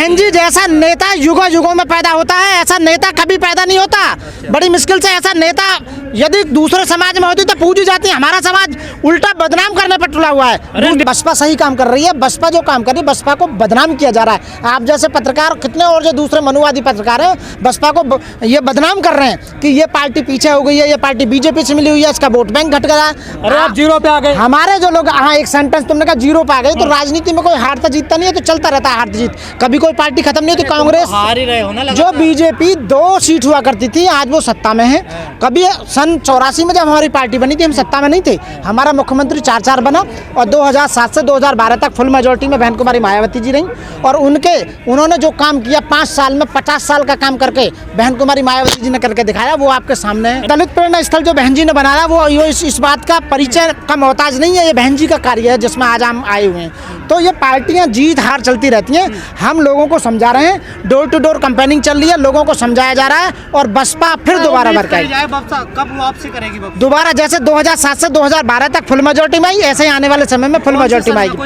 बहन जी जैसा नेता युगों युगों में पैदा होता है, ऐसा नेता कभी पैदा नहीं होता। बड़ी मुश्किल से ऐसा नेता यदि दूसरे समाज में होती तो पूजी जाती। हमारा समाज उल्टा बदनाम करने पर तुला हुआ है। बसपा सही काम कर रही है, बसपा जो काम कर रही है, बसपा को बदनाम किया जा रहा है। आप जैसे पत्रकार कितने और जो दूसरे मनुवादी पत्रकार हैं बसपा को ये बदनाम कर रहे हैं कि ये पार्टी पीछे हो गई है, ये पार्टी बीजेपी से मिली हुई है, इसका वोट बैंक घट गया। अरे आप जीरो पे आ गए। हमारे जो लोग, हाँ एक सेंटेंस तुमने कहा जीरो पे आ गए। तो राजनीति में कोई हारता जीतता नहीं है, तो चलता रहता है हार जीत, कभी कोई पार्टी खत्म नहीं होती। कांग्रेस हार ही रहे हो ना, जो बीजेपी 2 सीट हुआ करती थी आज वो सत्ता में है। कभी सन 84 में जब हमारी पार्टी बनी थी हम सत्ता में नहीं थे, हमारा मुख्यमंत्री 4 बना और 2007 से 2012 तक फुल मेजोरिटी में बहन कुमारी मायावती जी रही। और उन्होंने जो काम किया 5 साल में 50 साल का काम करके बहन कुमारी मायावती जी ने करके दिखाया, वो आपके सामने है। दलित प्रेरणा स्थल जो बहन जी ने बनाया वो इस बात का परिचय का मोहताज नहीं है, ये बहन जी का कार्य है जिसमें आज हम आए हुए हैं। तो ये पार्टियां जीत हार चलती रहती हैं। हम लोगों को समझा रहे हैं, डोर टू डोर कैंपेनिंग चल रही है, लोगों को समझाया जा रहा है और बसपा फिर दोबारा भड़काई। कब वापसी करेगी दोबारा जैसे 2007 से 2012 तक फुल मेजोरिटी में आई, ऐसे ही आने वाले समय में फुल मेजोरिटी में आएगी।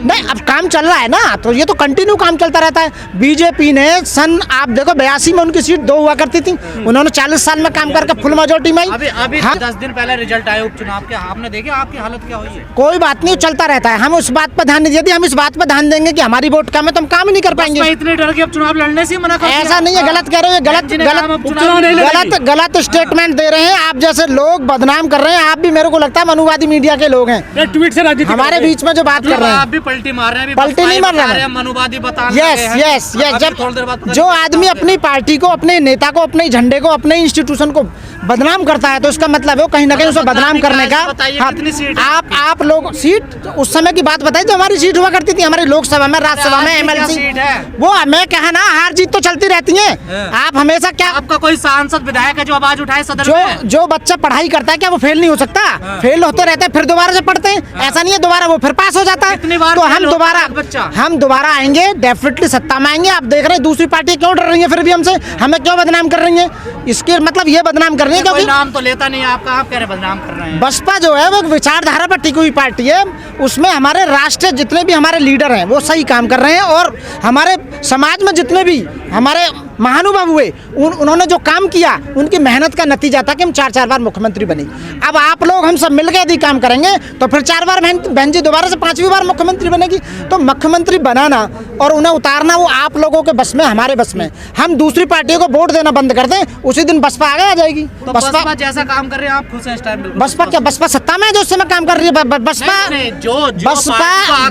नहीं, अब काम चल रहा है ना, तो ये तो कंटिन्यू काम चलता रहता है। बीजेपी ने सन आप देखो 82 में उनकी सीट 2 हुआ करती थी, उन्होंने 40 साल में काम करके फुल मेजोरिटी में आई। अभी 10 दिन पहले रिजल्ट आया उपचुनाव के, आपने देखे आपकी हालत क्या हुई है? कोई बात नहीं, चलता रहता है। हम उस बात पर ध्यान नहीं, यदि हम इस बात पर ध्यान देंगे कि हमारी वोट कम है तो हम काम ही नहीं कर पाएंगे। इतने डर के अब चुनाव लड़ने से मना कर दिया। ऐसा नहीं है, गलत कह रहे हो, गलत स्टेटमेंट दे रहे हैं। आप जैसे लोग बदनाम कर रहे हैं, आप भी मेरे को लगता है मनुवादी मीडिया के लोग हैं। ट्वीट से राजनीति हमारे बीच में जो बात कर रहे हैं, आप भी पलटी मार रहे हैं। पलटी नहीं मार रहे हैं, मनुवादी बता। यस जब जो आदमी अपनी पार्टी को, अपने नेता को, अपने झंडे को, अपने इंस्टीट्यूशन को बदनाम करता है तो इसका मतलब है कहीं ना कहीं उसे बदनाम करने का। आप लोग सीट उस समय की बात बताइए, जो हमारी सीट हुआ करती थी हमारी लोकसभा में, राज्यसभा में, एमएलसी, वो मैं कहा ना हार जीत तो चलती रहती है। आप हमेशा क्या, आपका कोई सांसद विधायक है जो आवाज उठाए सदन में? जो बच्चा पढ़ाई करता है क्या वो फेल नहीं हो सकता? फेल होते रहते हैं, फिर दोबारा से पढ़ते हैं। ऐसा नहीं है दोबारा वो फिर पास हो जाता है। तो हम दोबारा आएंगे, डेफिनेटली सत्ता में आएंगे। आप देख रहे हैं दूसरी पार्टी क्यों डर रही है, फिर भी हमसे हमें क्यों बदनाम कर रही है? इसके मतलब ये बदनाम कर रही है क्योंकि नाम तो लेता नहीं आपका, आप कह रहे बदनाम कर रहे हैं। बसपा जो है वो विचारधारा पर टिकी हुई पार्टी है, उसमें हमारे राष्ट्र जितने भी हमारे लीडर हैं वो सही काम कर रहे हैं और हमारे समाज में जितने भी हमारे महानुभाव हुए उन्होंने जो काम किया उनकी मेहनत का नतीजा था कि हम 4 बार मुख्यमंत्री बने। अब आप लोग हम सब मिलकर यदि काम करेंगे तो फिर 4 बार बहन जी दोबारा से 5वीं बार मुख्यमंत्री बनेगी। तो मुख्यमंत्री बनाना और उन्हें उतारना वो आप लोगों के बस में, हमारे बस में। हम दूसरी पार्टियों को वोट देना बंद कर दें, उसी दिन बसपा आगे आ जाएगी। तो बसपा जैसा काम कर रहे हैं आप खुश हैं इस टाइम? बसपा क्या, बसपा सत्ता में जो उस समय काम कर रही है।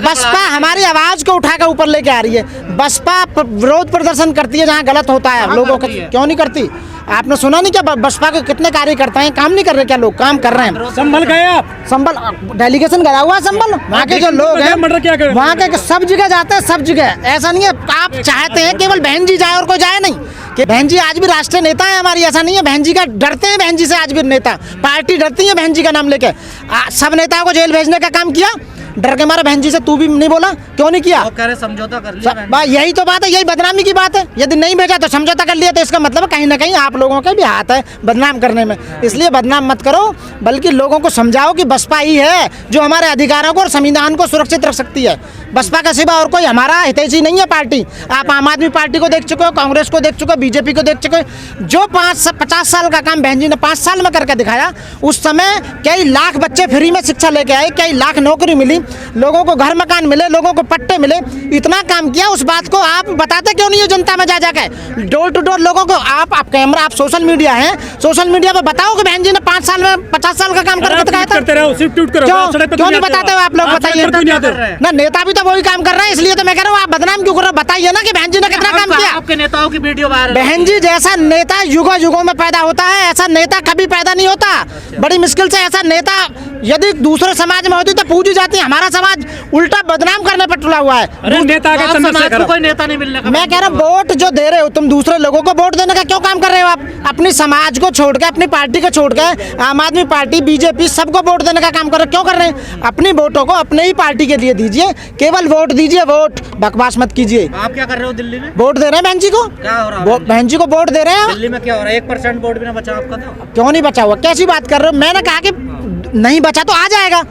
बसपा हमारी आवाज को उठाकर ऊपर लेके आ रही है। बसपा विरोध प्रदर्शन करती है जहाँ गलत होता है, लोगों को क्यों नहीं करती? आपने सुना नहीं क्या बसपा के कितने कार्यकर्ता हैं, काम नहीं कर रहे क्या? लोग काम कर रहे हैं। संभल गए आप? संभल डेलीगेशन गया हुआ, संभल वहाँ के जो लोग हैं वहाँ के सब जगह जाते हैं, सब जगह। ऐसा नहीं है आप चाहते हैं केवल बहन जी जाए और कोई जाए नहीं, कि बहन जी आज भी राष्ट्रीय नेता है हमारी। ऐसा नहीं है, बहन जी का डरते हैं, बहन जी से आज भी नेता पार्टी डरती है बहन जी का नाम लेके। सब नेताओं को जेल भेजने का काम किया, डर के मारे बहन जी से तू भी नहीं बोला, क्यों नहीं किया? समझौता कर लिया। यही तो बात है, यही बदनामी की बात है। यदि नहीं भेजा तो समझौता कर लिया, तो इसका मतलब कहीं ना कहीं आप लोगों का भी हाथ है बदनाम करने में। इसलिए बदनाम मत करो, बल्कि लोगों को समझाओ कि बसपा ही है जो हमारे अधिकारों को और संविधान को सुरक्षित रख सकती है। बसपा का सिवा और कोई हमारा हितैषी नहीं है पार्टी। आप आम आदमी पार्टी को देख चुके हो, कांग्रेस को देख चुके हो, बीजेपी को देख चुके हो। जो 50 साल का काम बहन जी ने 5 साल में करके दिखाया, उस समय कई लाख बच्चे फ्री में शिक्षा लेके आए, कई लाख नौकरी मिली, लोगों को घर मकान मिले, लोगों को पट्टे मिले, इतना काम किया। उस बात को आप बताते क्यों नहीं हो जनता में जा जाके, डोर टू डोर लोगों को? आप कैमरा, आप सोशल मीडिया है, सोशल मीडिया पर बताओ कि बहन जी ने 5 साल में 50 साल का काम करके दिखाया था। क्यों नहीं बताते हो आप लोग? बताइए ना, नेता भी तो वही काम कर रहे हैं। इसलिए तो मैं कह रहा हूँ आप बदनाम क्यों कर रहे हो? बताइए ना कि बहन जी ने कितना काम किया। आपके नेताओं की वीडियो वायरल। बहन जी जैसा नेता युगों युगों में पैदा होता है, ऐसा नेता कभी पैदा नहीं होता। बड़ी मुश्किल से ऐसा नेता यदि दूसरे समाज में होती तो पूजी जाती। हमारा समाज उल्टा बदनाम करने पर तुला हुआ है। कोई नेता नहीं मिलने का। मैं कह रहा हूँ वोट जो दे रहे हो तुम, दूसरे लोगों को वोट देने का क्यों काम कर रहे हो? आप अपनी समाज को छोड़ के, अपनी पार्टी को छोड़ के, आम आदमी पार्टी, बीजेपी, सबको वोट देने का काम कर रहे, क्यों कर रहे हैं? अपनी वोटों को अपने ही पार्टी के लिए दीजिए, केवल वोट दीजिए, वोट बकवास मत कीजिए। आप क्या कर रहे हो दिल्ली में? वोट दे रहे हैं बहन जी को। क्या हो रहा है? बहन जी को वोट दे रहे हैं। दिल्ली में क्या हो रहा है? 1% वोट भी ना बचा आपका। तो क्यों नहीं बचा हुआ? कैसी बात कर रहे हो? मैंने कहा कि नहीं बचा तो आ जाएगा।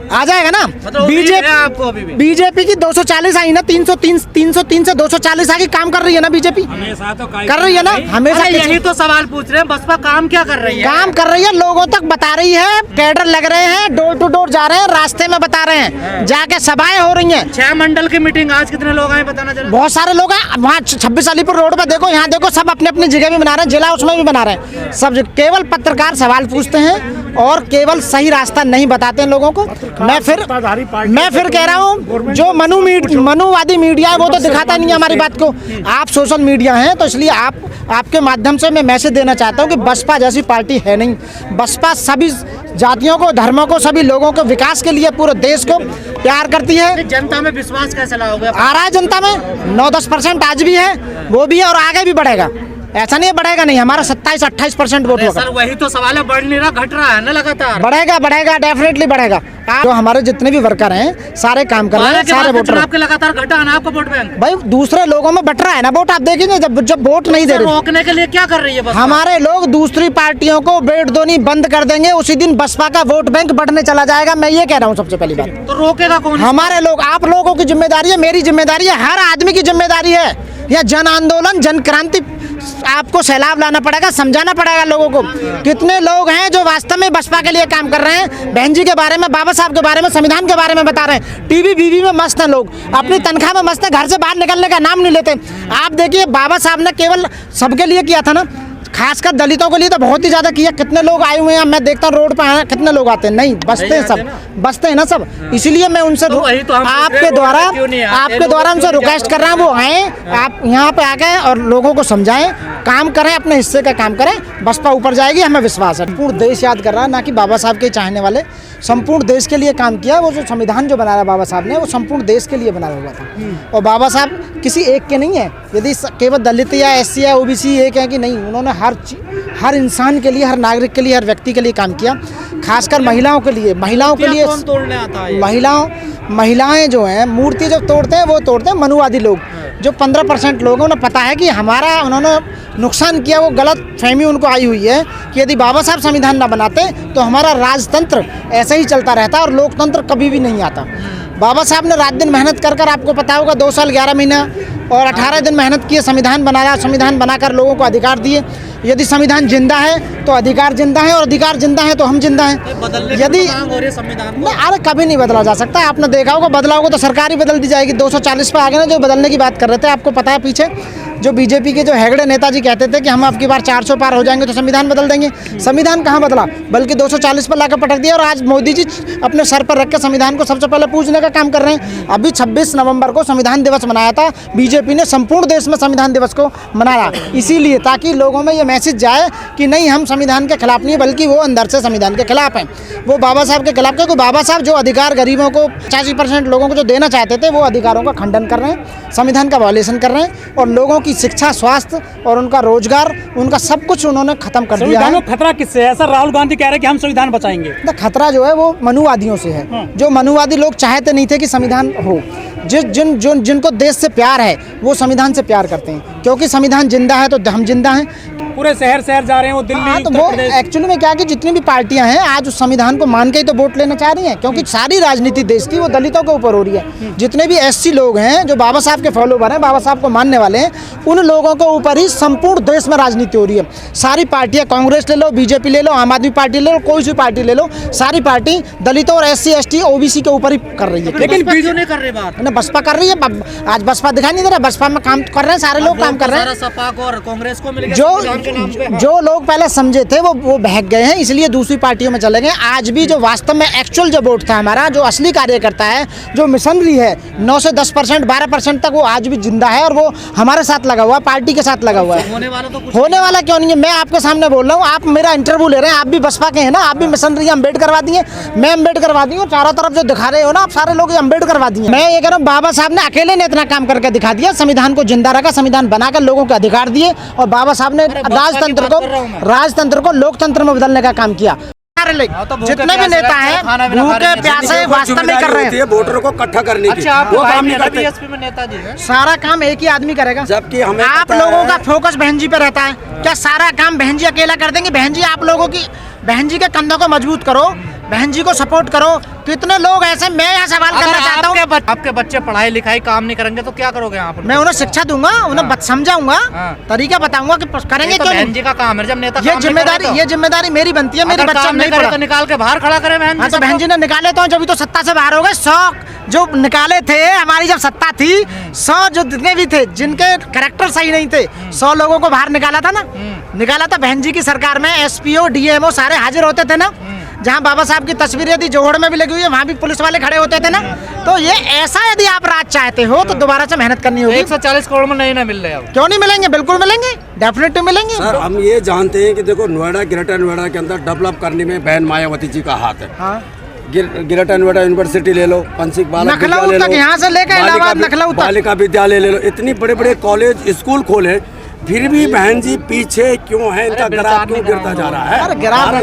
आ जाएगा ना। मतलब बीजेपी आपको अभी भी बीजेपी की 240 आई ना, 303 से 240 आके काम कर रही है ना बीजेपी, हमेशा तो कर रही है ना हमेशा। यही तो सवाल पूछ रहे हैं, बसपा काम क्या कर रही है? काम कर रही है, लोगों तक बता रही है, कैडर लग रहे हैं, डोर टू डोर जा रहे हैं, रास्ते में बता रहे हैं, जाके सभाएं हो रही हैं। 6 मंडल की मीटिंग, आज कितने लोग आए बताना जरा। बहुत सारे लोग हैं वहाँ 26 अलीपुर रोड पे, देखो यहाँ देखो, सब अपने अपनी जगह भी बना रहे हैं, जिला उसमें भी बना रहे हैं सब। केवल पत्रकार सवाल पूछते हैं और केवल सही रास्ता नहीं बताते हैं लोगों को। मैं फिर कह रहा हूँ, जो मनुवादी मीडिया है वो तो दिखाता नहीं है हमारी बात को। आप सोशल मीडिया हैं तो इसलिए आपके माध्यम से मैं मैसेज देना चाहता हूँ कि बसपा जैसी पार्टी है नहीं। बसपा सभी जातियों को, धर्मों को, सभी लोगों को विकास के लिए, पूरे देश को प्यार करती है। जनता में विश्वास कैसे लाओगे? आ रहा है जनता में 9-10% आज भी है, वो भी है और आगे भी बढ़ेगा। ऐसा नहीं है बढ़ेगा नहीं, हमारा 27-28% वोट होगा। सर वही तो सवाल है, बढ़ नहीं रहा, घट रहा है ना लगातार। बढ़ेगा डेफिनेटली बढ़ेगा। जो हमारे जितने भी वर्कर हैं सारे काम कर रहे हैं, सारे वोटर आपके लगातार घटा है ना आपका वोट बैंक। भाई दूसरे लोगों में बट रहा है ना वोट, आप देखेंगे जब वोट नहीं दे रहे। रोकने के लिए क्या कर रही है बसपा? हमारे लोग दूसरी पार्टियों को वोट देनी बंद कर देंगे, उसी दिन बसपा का वोट बैंक बढ़ने चला जाएगा। मैं ये कह रहा हूँ सबसे पहली बात। तो रोकेगा कौन? हमारे लोग, आप लोगों की जिम्मेदारी है, मेरी जिम्मेदारी है, हर आदमी की जिम्मेदारी है। यह जन आंदोलन, जन क्रांति, आपको सैलाब लाना पड़ेगा, समझाना पड़ेगा लोगों को। कितने लोग हैं जो वास्तव में बसपा के लिए काम कर रहे हैं, बहन जी के बारे में, बाबा साहब के बारे में, संविधान के बारे में बता रहे हैं। टीवी बीवी में मस्त हैं लोग, अपनी तनख्वाह में मस्त है, घर से बाहर निकलने का नाम नहीं लेते। आप देखिए बाबा साहब ने केवल सबके लिए किया था ना, खासकर दलितों के लिए तो बहुत ही ज्यादा किया। कितने लोग आए हुए हैं, मैं देखता हूँ रोड पर कितने लोग आते हैं, नहीं बसते हैं, सब बसते हैं ना सब। इसीलिए मैं उनसे आपके द्वारा उनसे रिक्वेस्ट कर रहा हूँ, वो आए, आप यहाँ पे आके और लोगों को समझाएं, काम करें, अपने हिस्से का काम करें, बसपा ऊपर जाएगी, हमें विश्वास है। पूर्ण देश याद कर रहा है, ना कि बाबा साहब के चाहने वाले। संपूर्ण देश के लिए काम किया। वो जो संविधान जो बनाया बाबा साहब ने, वो संपूर्ण देश के लिए बनाया हुआ था। और बाबा साहब किसी एक के नहीं है, यदि केवल दलित या एससी या ओबीसी एक है कि नहीं, उन्होंने हर इंसान के लिए, हर नागरिक के लिए, हर व्यक्ति के लिए काम किया। खासकर महिलाओं के लिए कौन तोड़ने आता है? महिलाएं जो हैं, मूर्ति जब तोड़ते हैं वो तोड़ते हैं मनुवादी लोग। जो 15% लोग हैं, उन्हें पता है कि हमारा उन्होंने नुकसान किया, वो गलत फहमी उनको आई हुई है कि यदि बाबा साहब संविधान ना बनाते तो हमारा राजतंत्र ऐसे ही चलता रहता और लोकतंत्र कभी भी नहीं आता। बाबा साहब ने रात दिन मेहनत कर आपको पता होगा 2 साल 11 महीना और 18 दिन मेहनत किए, संविधान बनाया, संविधान बनाकर लोगों को अधिकार दिए। यदि संविधान जिंदा है तो अधिकार जिंदा है, और अधिकार जिंदा है तो हम जिंदा हैं। यदि संविधान अरे कभी नहीं बदला जा सकता, आपने देखा होगा, बदला होगा तो सरकार ही बदल दी जाएगी। 240 पे आ गए ना, जो बदलने की बात कर रहे थे, आपको पता है पीछे जो बीजेपी के जो हेगड़े नेताजी कहते थे कि हम अब की बार 400 पार हो जाएंगे तो संविधान बदल देंगे। संविधान कहाँ बदला, बल्कि 240 पर लाकर पटक दिया। और आज मोदी जी अपने सर पर रख के संविधान को सबसे पहले पूजने का काम कर रहे हैं। अभी 26 नवंबर को संविधान दिवस मनाया था, बीजेपी ने संपूर्ण देश में संविधान दिवस को मनाया, इसीलिए ताकि लोगों में ये मैसेज जाए कि नहीं, हम संविधान के खिलाफ नहीं, बल्कि वो अंदर से संविधान के खिलाफ हैं, वो बाबा साहब के खिलाफ। क्योंकि बाबा साहब जो अधिकार गरीबों को 85% लोगों को जो देना चाहते थे, वो अधिकारों का खंडन कर रहे हैं, संविधान का वायलेशन कर रहे हैं, और लोगों की शिक्षा, स्वास्थ्य और उनका रोजगार, उनका सब कुछ उन्होंने खत्म कर दिया है। खतरा किससे है? ऐसा राहुल गांधी कह रहे हैं कि हम संविधान बचाएंगे। खतरा जो है वो मनुवादियों से है। जो मनुवादी लोग चाहते नहीं थे कि संविधान हो। जिनको देश से प्यार है वो संविधान से प्यार करते हैं, क्योंकि संविधान जिंदा है तो हम जिंदा हैं। पूरे शहर जा रहे हैं वो दिल्ली, तो वो एक्चुअली में क्या कि जितनी भी पार्टियां हैं आज उस संविधान को मान के ही तो वोट लेना चाह रही हैं, क्योंकि सारी राजनीति देश की वो दलितों के ऊपर हो रही है। जितने भी एससी लोग हैं जो बाबा साहब के फॉलोवर हैं, बाबा साहब को मानने वाले हैं, उन लोगों के ऊपर ही संपूर्ण देश में राजनीति हो रही है। सारी पार्टियां, कांग्रेस ले लो, बीजेपी ले लो, आम आदमी पार्टी ले लो, कोई सी पार्टी ले लो, सारी पार्टी दलितों और एससी एसटी ओबीसी के ऊपर ही कर रही है। लेकिन बीजेपी नहीं कर रही बात, बसपा कर रही है। आज बसपा दिखाई नहीं दे रहा, बसपा में काम कर रहे हैं, सारे लोग काम कर रहे हैं। सपा को और कांग्रेस को मिल गया। जो लोग पहले समझे थे वो बहक गए हैं, इसलिए दूसरी पार्टियों में चले गए। आज भी जो वास्तव में एक्चुअल जो वोट था हमारा, जो असली कार्यकर्ता है, जो मिशनरी है, 9 से 10%, 12% तक वो आज भी जिंदा है, और वो हमारे साथ लगा हुआ है, पार्टी के साथ लगा हुआ है। होने वाला क्यों नहीं है? मैं आपके सामने बोल रहा हूँ, आप मेरा इंटरव्यू ले रहे हैं, आप भी बसपा के हैं ना, आप भी मिशनरी अम्बेडकरवादी हैं, मैं अम्बेडकरवादी हूँ। चारों तरफ जो दिखा रहे हो ना आप सारे लोग अम्बेडकरवादी हैं। मैं ये कह रहा हूँ, बाबा साहब ने अकेले ने इतना काम करके दिखा दिया, संविधान को जिंदा रखा, संविधान बनाकर लोगों को अधिकार दिए, और बाबा साहब ने राजतंत्र को लोकतंत्र में बदलने का काम किया। जितने भी नेता हैं भूखे प्यासे वास्तव में कर रहे हैं वोटरों को इकट्ठा करने की, वो काम नहीं करते। बीएसपी में नेताजी है, सारा काम एक ही आदमी करेगा, जबकि हमें आप लोगों का फोकस बहन जी पे रहता है। क्या सारा काम बहन जी अकेला कर देंगे? बहन जी आप लोगों की, बहन जी के कंधों को मजबूत करो, बहन जी को सपोर्ट करो। कितने लोग ऐसे, मैं यहाँ सवाल करना चाहता हूँ, आपके बच्चे पढ़ाई लिखाई काम नहीं करेंगे तो क्या करोगे आप? मैं उन्हें शिक्षा दूंगा, उन्हें समझाऊंगा, तरीका बताऊंगा कि करेंगे क्यों। बहन जी का काम है, जब नेता ये जिम्मेदारी मेरी बनती है। मेरी बच्चा नहीं पढ़ा तो निकाल के बाहर खड़ा करे बहन। हाँ तो बहन जी ने निकाले तो जब तो सत्ता से बाहर हो गए। 100 जो निकाले थे हमारी जब सत्ता थी, 100 जो जितने भी थे जिनके कैरेक्टर सही नहीं थे, 100 लोगों को बाहर निकाला था ना। निकाला था बहन जी की सरकार में। एसपीओ डीएमओ सारे हाजिर होते थे ना। जहाँ बाबा साहब की तस्वीर यदि जोहड़ में भी लगी हुई है, वहाँ भी पुलिस वाले खड़े होते थे ना। तो ये ऐसा यदि आप राज चाहते हो तो दोबारा से मेहनत करनी होगी। 140 करोड़ में नहीं ना मिल रहे अब। क्यों नहीं मिलेंगे? बिल्कुल मिलेंगे, डेफिनेटली मिलेंगे। सर हम ये जानते हैं कि देखो नोएडा, ग्रेटर नोएडा के अंदर डेवलप करने में बहन मायावती जी का हाथ है। हाँ। ग्रेटर नोएडा यूनिवर्सिटी ले लो, पंसिक बालक नखलऊ विद्यालय तक, ले लो, यहाँ से लेकर इलाहाबाद नखलऊ तक बालिका विद्यालय ले लो, इतनी बड़े बड़े कॉलेज स्कूल खोले, फिर भी बहन जी पीछे क्यों है? इनका ग्राफ क्यों गिरता जा रहा है? अरे ग्राफ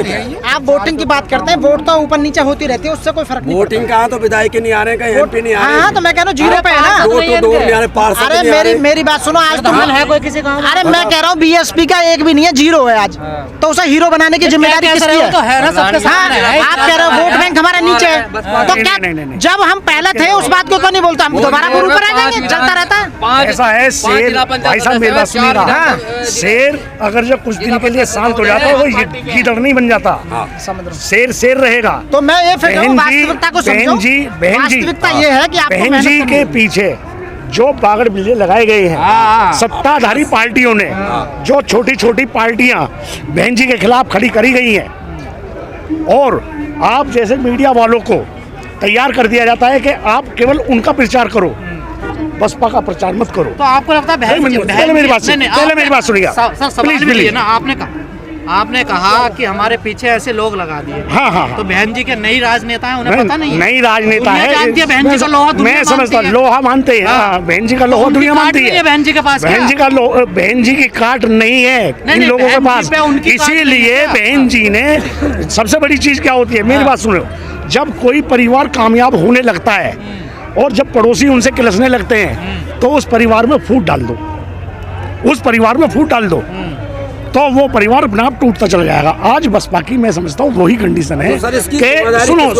आप वोटिंग की बात करते हैं, वोट तो ऊपर नीचे होती रहती है, उससे कोई फर्क नहीं। वोटिंग कहाँ तो विधायक नहीं आ रहे, कहीं एमपी नहीं आ रहे। हाँ तो मैं कह रहा हूँ जीरो पे है ना। डोर नहीं आ रहे, पार्षद अरे नहीं आ रहे। मेरी बात सुनो, आज तुम है कोई किसी गाँव? अरे मैं कह रहा हूँ बीएसपी का एक भी नहीं है, जीरो है आज। तो उसे हीरो बनाने की जिम्मेदारी किसकी है? तो है ना सबके सामने है। आप कह रहे हो वोट बैंक हमारा नीचे है, तो क्या जब हम पहले थे उस बात को क्यों नहीं बोलते? हम दोबारा गुरु पर आ जाएंगे, चलता रहता है। ऐसा है शेर, भाई साहब मेरी बात सुनिएगा, शेर अगर जब कुछ दिन के लिए शांत हो जाता है वो गीदड़ नहीं बन जाता। शेर शेर रहेगा। तो मैं ये फिर वास्तविकता को समझो। वास्तविकता ये है कि आपको बहन जी के पीछे जो बागड़ बिल्ले लगाए गए हैं सत्ताधारी पार्टियों ने, जो छोटी छोटी पार्टियां बहन जी के खिलाफ खड़ी करी गई हैं, और आप जैसे मीडिया वालों को तैयार कर दिया जाता है कि आप केवल उनका प्रचार करो, बसपा का प्रचार मत करो। तो आपको लगता है पहले मेरी बात सुनिएगा प्लीज प्लीज ना। आपने कहा कि हमारे पीछे ऐसे लोग लगा दिए। हाँ। तो बहन जी के नई राजनेता है, उन्हें पता नहीं है? नई राजनेता है, जानती है बहन जी का लोहा दुनिया मैं समझता हूँ, लोहा मानते हैं। हाँ, बहन जी का लोहा दुनिया मानती है। बहन जी के पास बहन जी का बहन जी की काट नहीं है इन लोगों के पास। इसीलिए बहन जी ने, सबसे बड़ी चीज क्या होती है, मेरी बात सुनो, जब कोई परिवार कामयाब होने लगता है और जब पड़ोसी उनसे किलसने लगते हैं तो उस परिवार में फूट डाल दो, उस परिवार में फूट डाल दो, तो वो परिवार अपने आप टूटता चला जाएगा। आज बसपा की मैं समझता हूँ वही कंडीशन है कि सुनो